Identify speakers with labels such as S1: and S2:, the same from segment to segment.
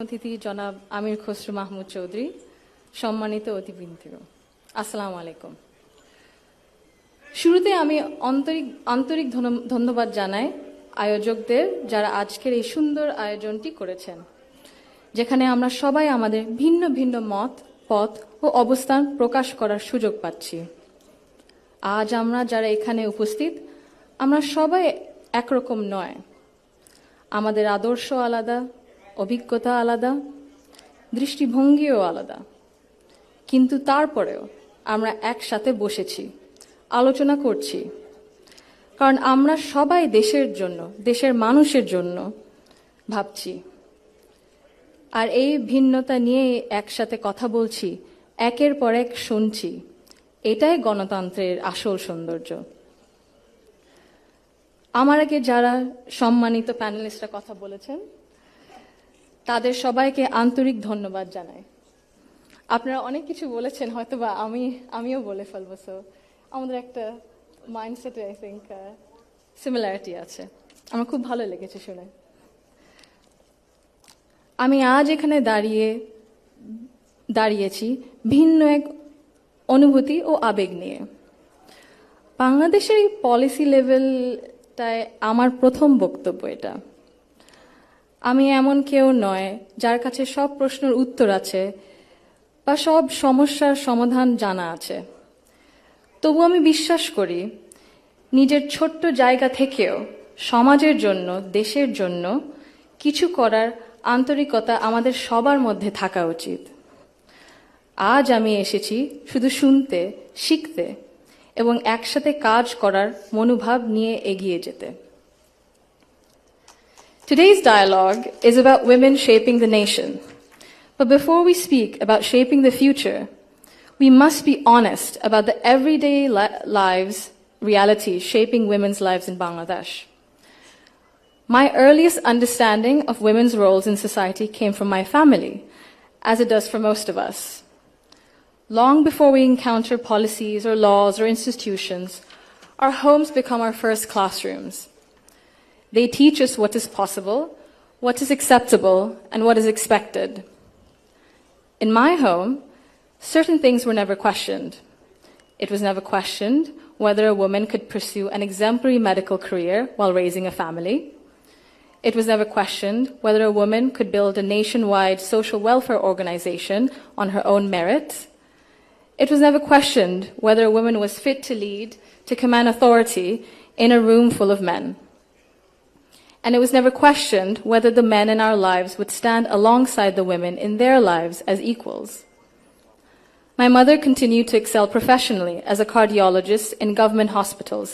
S1: অতিথি জনাব আমির খসরু মাহমুদ চৌধুরী, সম্মানিত অতিথিবৃন্দ, আসসালামু আলাইকুম। শুরুতে আমি আন্তরিক ধন্যবাদ জানাই আয়োজকদের, যারা আজকের এই সুন্দর আয়োজনটি করেছেন, যেখানে আমরা সবাই আমাদের ভিন্ন ভিন্ন মত, পথ ও অবস্থান প্রকাশ করার সুযোগ পাচ্ছি। আজ আমরা যারা এখানে উপস্থিত, আমরা সবাই একরকম নয়। আমাদের আদর্শ আলাদা, অভিজ্ঞতা আলাদা, দৃষ্টিভঙ্গিও আলাদা, কিন্তু তারপরেও আমরা একসাথে বসেছি, আলোচনা করছি, কারণ আমরা সবাই দেশের জন্য, দেশের মানুষের জন্য ভাবছি। আর এই ভিন্নতা নিয়ে একসাথে কথা বলছি, একের পর এক শুনছি, এটাই গণতন্ত্রের আসল সৌন্দর্য। আমার আগে যারা সম্মানিত প্যানেলিস্টরা কথা বলেছেন, তাদের সবাইকে আন্তরিক ধন্যবাদ জানাই। আপনারা অনেক কিছু বলেছেন, হয়তো বা আমিও বলে ফেলবো, সো আমাদের একটা মাইন্ডসেটে আই থিঙ্ক সিমিলারিটি আছে। আমার খুব ভালো লেগেছে শুনে। আমি আজ এখানে দাঁড়িয়েছি ভিন্ন এক অনুভূতি ও আবেগ নিয়ে। বাংলাদেশের এই পলিসি লেভেলটায় আমার প্রথম বক্তব্য এটা। আমি এমন কেউ নয় যার কাছে সব প্রশ্নের উত্তর আছে বা সব সমস্যার সমাধান জানা আছে। তবু আমি বিশ্বাস করি, নিজের ছোট্ট জায়গা থেকেও সমাজের জন্য, দেশের জন্য কিছু করার আন্তরিকতা আমাদের সবার মধ্যে থাকা উচিত। আজ আমি এসেছি শুধু শুনতে, শিখতে এবং একসাথে কাজ করার মনোভাব নিয়ে এগিয়ে যেতে। Today's dialogue is about women shaping the nation. But before we speak about shaping the future, we must be honest about the everyday lives, realities shaping women's lives in Bangladesh. My earliest understanding of women's roles in society came from my family, as it does for most of us. Long before we encounter policies or laws or institutions, our homes become our first classrooms. They teach us what is possible, what is acceptable, and what is expected. In my home, certain things were never questioned. It was never questioned whether a woman could pursue an exemplary medical career while raising a family. It was never questioned whether a woman could build a nationwide social welfare organization on her own merit. It was never questioned whether a woman was fit to lead, to command authority in a room full of men. And it was never questioned whether the men in our lives would stand alongside the women in their lives as equals. My mother continued to excel professionally as a cardiologist in government hospitals,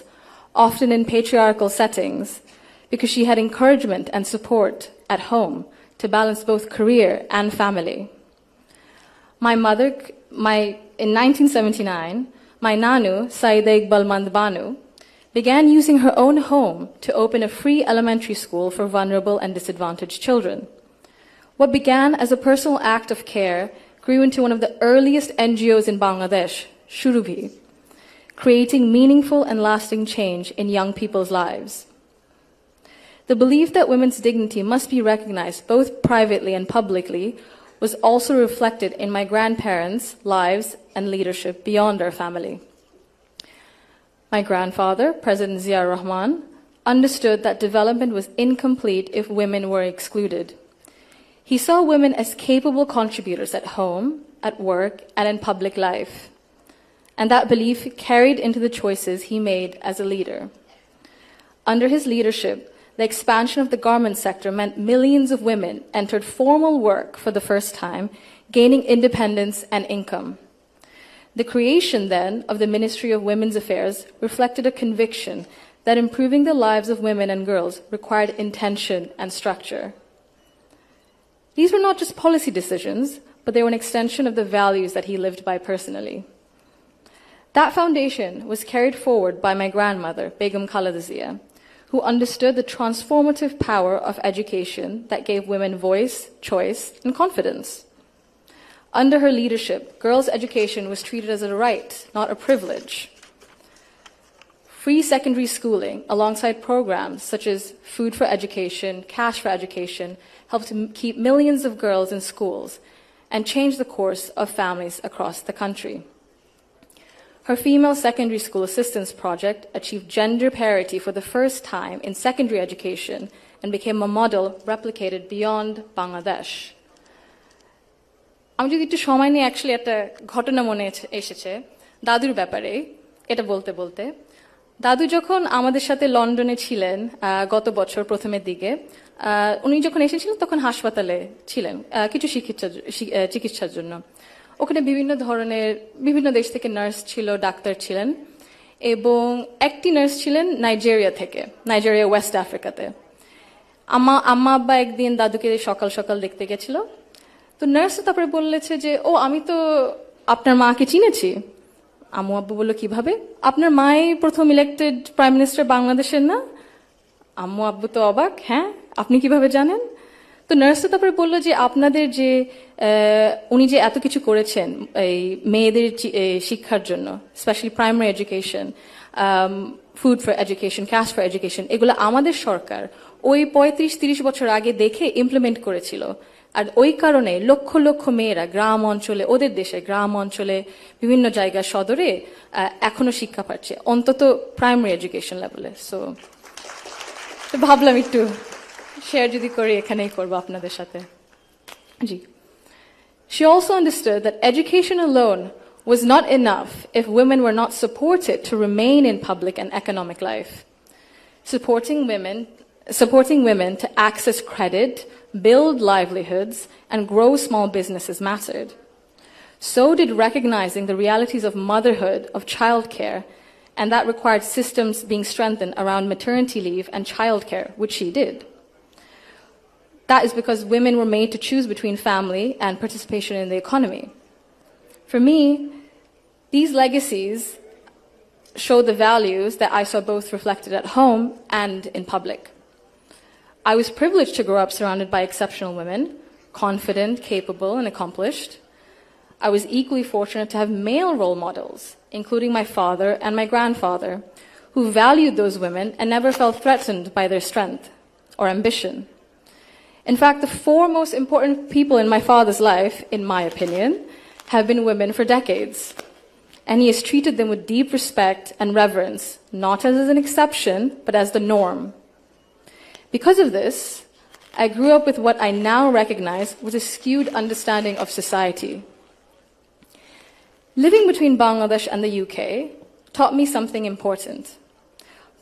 S1: often in patriarchal settings, because she had encouragement and support at home to balance both career and family. In 1979, my Nanu, Saida Iqbal Mand Banu, began using her own home to open a free elementary school for vulnerable and disadvantaged children. What began as a personal act of care grew into one of the earliest NGOs in Bangladesh, Shurubhi, creating meaningful and lasting change in young people's lives. The belief that women's dignity must be recognized both privately and publicly was also reflected in my grandparents' lives and leadership beyond our family. My grandfather, President Zia Rahman, understood that development was incomplete if women were excluded. He saw women as capable contributors at home, at work, and in public life. And that belief carried into the choices he made as a leader. Under his leadership, the expansion of the garment sector meant millions of women entered formal work for the first time, gaining independence and income. The creation, then, of the Ministry of Women's Affairs reflected a conviction that improving the lives of women and girls required intention and structure. These were not just policy decisions, but they were an extension of the values that he lived by personally. That foundation was carried forward by my grandmother, Begum Khaleda Zia, who understood the transformative power of education that gave women voice, choice, and confidence. Under her leadership, girls' education was treated as a right, not a privilege. Free secondary schooling, alongside programs such as Food for Education, Cash for Education, helped to keep millions of girls in schools and change the course of families across the country. Her Female Secondary School Assistance Project achieved gender parity for the first time in secondary education and became a model replicated beyond Bangladesh. আমি যদি একটু সময় নিয়ে actually একটা ঘটনা মনে এসেছে দাদুর ব্যাপারে এটা বলতে বলতে দাদু যখন আমাদের সাথে লন্ডনে ছিলেন গত বছর প্রথমের দিকে উনি যখন এসেছিলেন তখন হাসপাতালে ছিলেন কিছু চিকিৎসার জন্য ওখানে বিভিন্ন দেশ থেকে নার্স ছিল ডাক্তার ছিলেন এবং একটি নার্স ছিলেন নাইজেরিয়া ওয়েস্ট আফ্রিকাতে আম্মা আব্বা একদিন দাদুকে সকাল সকাল দেখতে গেছিল তো নার্স তারপরে বললেছে যে ও আমি তো আপনার মাকে চিনেছি আম্মু আব্বু বলল কিভাবে আপনার মাই প্রথম ইলেক্টেড প্রাইম মিনিস্টার বাংলাদেশের না আম্মু আব্বু তো অবাক হ্যাঁ আপনি কিভাবে জানেন তো নার্স তারপরে বললো যে আপনাদের যে উনি যে এত কিছু করেছেন এই মেয়েদের শিক্ষার জন্য specially primary education food for education cash for education এগুলো আমাদের সরকার ওই 35-30 বছর আগে দেখে ইমপ্লিমেন্ট করেছিল আর ওই কারণে লক্ষ লক্ষ মেয়েরা গ্রাম অঞ্চলে ওদের দেশে গ্রাম অঞ্চলে বিভিন্ন জায়গায় সদরে এখনো শিক্ষা পাচ্ছে অন্তত প্রাইমারি এডুকেশন লেভেলে সো ভাবলাম একটু শেয়ার যদি করি এখানেই করবো আপনাদের সাথে জি She also understood that education alone was not enough if women were not supported to remain in public and economic life. Supporting women to access credit, build livelihoods, and grow small businesses mattered. So did recognizing the realities of motherhood, of childcare, and that required systems being strengthened around maternity leave and childcare, which she did. That is because women were made to choose between family and participation in the economy. For me, these legacies show the values that I saw both reflected at home and in public. I was privileged to grow up surrounded by exceptional women, confident, capable, and accomplished. I was equally fortunate to have male role models, including my father and my grandfather, who valued those women and never felt threatened by their strength or ambition. In fact, the four most important people in my father's life, in my opinion, have been women for decades. And he has treated them with deep respect and reverence, not as an exception, but as the norm. Because of this, I grew up with what I now recognize was a skewed understanding of society. Living between Bangladesh and the UK taught me something important.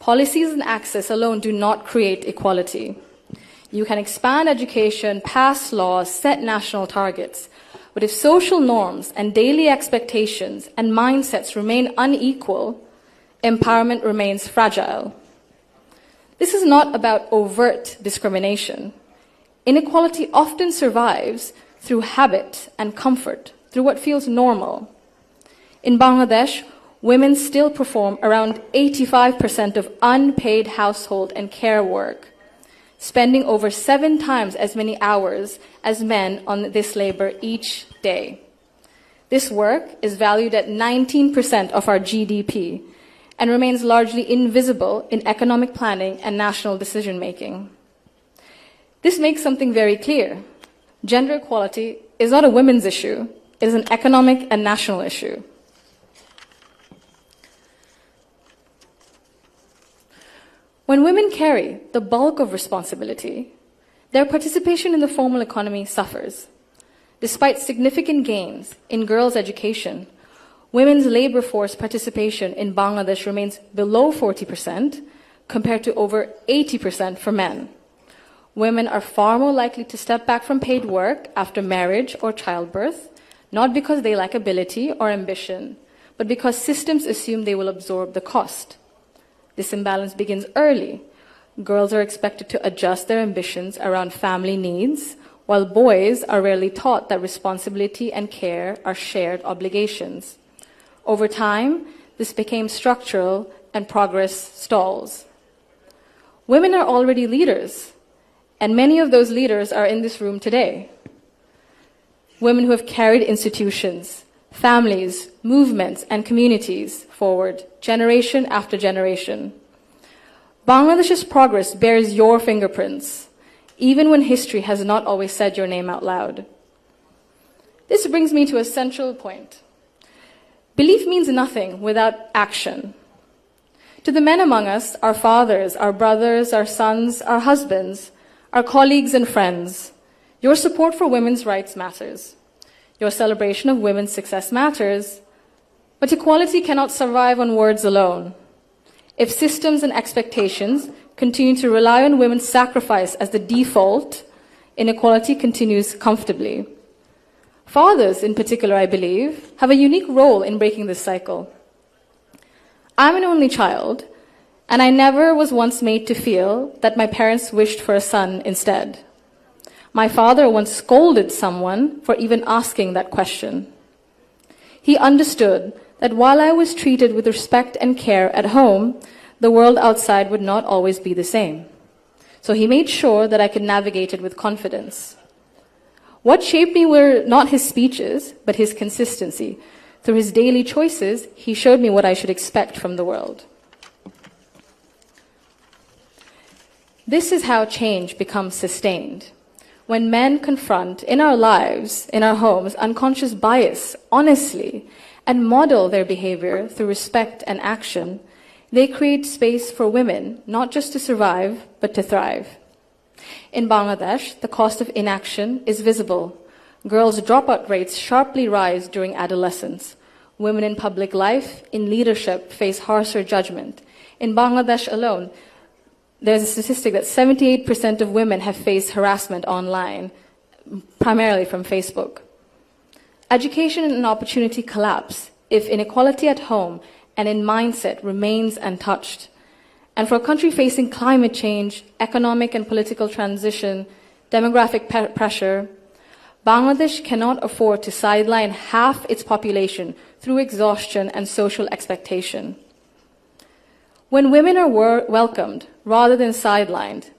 S1: Policies and access alone do not create equality. You can expand education, pass laws, set national targets, but if social norms and daily expectations and mindsets remain unequal, empowerment remains fragile. This is not about overt discrimination. Inequality often survives through habit and comfort, through what feels normal. In Bangladesh, women still perform around 85% of unpaid household and care work, spending over 7 times as many hours as men on this labor each day. This work is valued at 19% of our GDP and remains largely invisible in economic planning and national decision-making. This makes something very clear. Gender equality is not a women's issue, it is an economic and national issue. When women carry the bulk of responsibility, their participation in the formal economy suffers. Despite significant gains in girls' education, women's labor force participation in Bangladesh remains below 40% compared to over 80% for men. Women are far more likely to step back from paid work after marriage or childbirth, not because they lack ability or ambition, but because systems assume they will absorb the cost. This imbalance begins early. Girls are expected to adjust their ambitions around family needs, while boys are rarely taught that responsibility and care are shared obligations. Over time, this became structural and progress stalls. Women are already leaders, and many of those leaders are in this room today. Women who have carried institutions, families, movements, and communities forward, generation after generation. Bangladesh's progress bears your fingerprints, even when history has not always said your name out loud. This brings me to a central point. Belief means nothing without action. To the men among us, our fathers, our brothers, our sons, our husbands, our colleagues and friends, your support for women's rights matters. Your celebration of women's success matters, but equality cannot survive on words alone. If systems and expectations continue to rely on women's sacrifice as the default, inequality continues comfortably. Fathers, in particular, I believe, have a unique role in breaking this cycle. I'm an only child, and I never was once made to feel that my parents wished for a son instead. My father once scolded someone for even asking that question. He understood that while I was treated with respect and care at home, the world outside would not always be the same. So he made sure that I could navigate it with confidence. What shaped me were not his speeches, but his consistency. Through his daily choices, he showed me what I should expect from the world. This is how change becomes sustained. When men confront in our lives, in our homes, unconscious bias honestly and model their behavior through respect and action, they create space for women not just to survive, but to thrive. In Bangladesh, the cost of inaction is visible. Girls' dropout rates sharply rise during adolescence. Women in public life, in leadership, face harsher judgment. In Bangladesh alone, there's a statistic that 78% of women have faced harassment online, primarily from Facebook. Education and opportunity collapse if inequality at home and in mindset remains untouched. And for a country facing climate change, economic and political transition, demographic pressure, Bangladesh cannot afford to sideline half its population through exhaustion and social expectation. When women are welcomed rather than sidelined,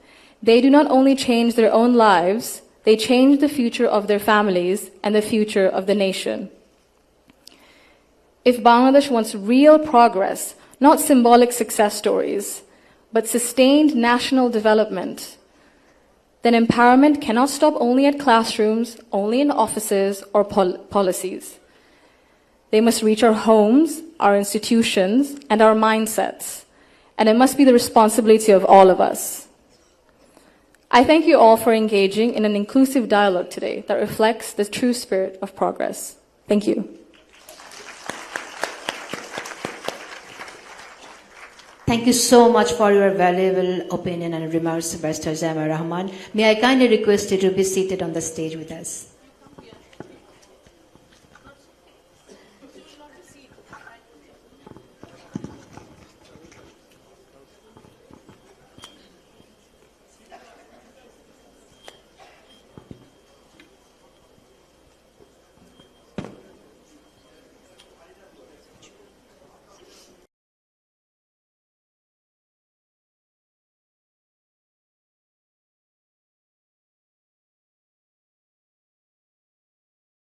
S1: they do not only change their own lives, they change the future of their families and the future of the nation. If Bangladesh wants real progress, not symbolic success stories, but sustained national development, then empowerment cannot stop only at classrooms, only in offices or policies. They must reach our homes, our institutions, and our mindsets. And it must be the responsibility of all of us. I thank you all for engaging in an inclusive dialogue today that reflects the true spirit of progress. Thank you.
S2: Thank you so much for your valuable opinion and remarks, Barrister Zaima Rahman. May I kindly request you to be seated on the stage with us.